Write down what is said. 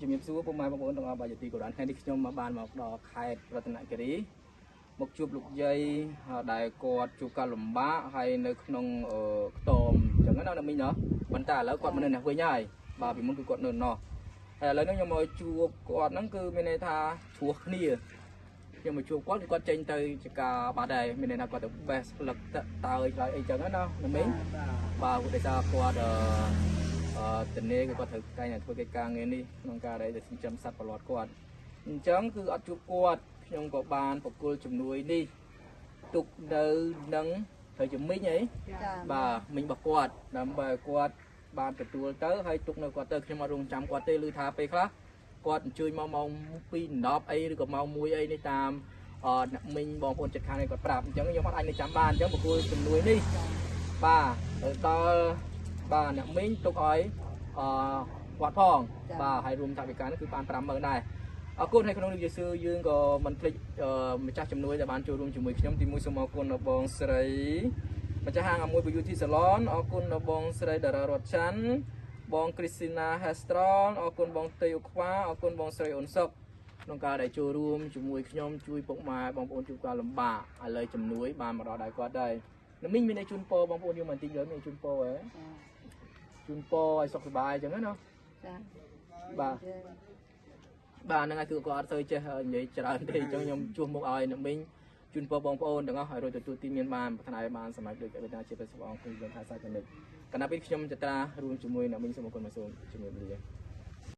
ជំរាបសួរពុកម៉ែបងប្អូនទាំងអស់បាទជាទីគោរពថ្ងៃនេះខ្ញុំមកបានមកដល់ខេត្តរតនគិរីមកជួបលោកយាយដែលគាត់ជួបការលំបាកហើយនៅក្នុងខ្ទមអញ្ចឹងណាអ្នកមីងណាប៉ុន្តែឥឡូវគាត់មិននៅនេះវិញហើយបាទពីមុនគឺគាត់នៅនោះហើយឥឡូវនេះខ្ញុំមកជួបគាត់ហ្នឹងគឺមានន័យថាឆ្លោះគ្នាខ្ញុំមកជួបគាត់គឺគាត់ចេញទៅជាការបាត់ហើយមានន័យថាគាត់ទៅបេះស្លឹកតើយខ្លាយអីចឹងណាអ្នកមីងបាទដោយសារគាត់តនេគឺគាត់ត្រូវតែធ្វើកិច្ចការងារនេះក្នុងការដែលចិញ្ចឹមសត្វប្រឡត់គាត់អញ្ចឹងគឺអត់ជួបគាត់ខ្ញុំក៏បានបកគលជំនួយនេះទុកនៅនឹងត្រូវជំមិញអីបាទមិញរបស់គាត់ដើម្បីគាត់បានទទួលទៅហើយទុកនៅគាត់ទៅខ្ញុំអត់រងចាំគាត់ទេឮថាពេលខ្លះគាត់អញ្ជើញមកម៉ោង2 10អីឬក៏ម៉ោង1អីនេះតាមអ្នកមិញបងប្អូនចិត្តខាងនេះគាត់ប្រាប់អញ្ចឹងខ្ញុំអត់អាចនៅចាំបានអញ្ចឹងបកគលជំនួយនេះបាទដល់បាទអ្នកមីងទុកឲ្យគាត់ផងបាទហើយរួមថវិកានេះគឺបាន50000ដែរអរគុណហើយក្នុងនេះយើងក៏មិនភ្លេចម្ចាស់ជំនួយដែលបានចូលរួមជាមួយខ្ញុំទី1សូមអរគុណដល់បងស្រីម្ចាស់ហាងអាមួយ Beauty Salon អរគុណដល់បងស្រីតារារតច័ន្ទបង Christina Hestron អរគុណបងតេយូខ្វាអរគុណបងស្រីអូនសុកក្នុងការដែលចូលរួមជាមួយខ្ញុំជួយពុកម៉ែបងប្អូនជួបការលំបាកឥឡូវជំនួយបានមកដល់ដៃគាត់ដែរអ្នកមីងមានឲ្យជូនពរបងប្អូនយើងបន្តិចលើមានជូនពរហ៎ជូនពរឲ្យសុខសប្បាយអញ្ចឹងណាចាបាទហ្នឹងហើយគឺគាត់អត់ទៅចេះនិយាយច្រើនទេអញ្ចឹងខ្ញុំជួសមុខឲ្យអ្នកមីងជូនពរបងប្អូនទាំងអស់ឲ្យរកទទួលទីមានបានប្រាថ្នាឲ្យបានសម្រេចដូចវេទនាជាព្រះសង្ឃអង្គគឺយើងថាសាច់និកកណ្ដាប់ពេលខ្ញុំចត្រារួមជាមួយអ្នកមីងសូមអរគុណមកសូមជំរាបលា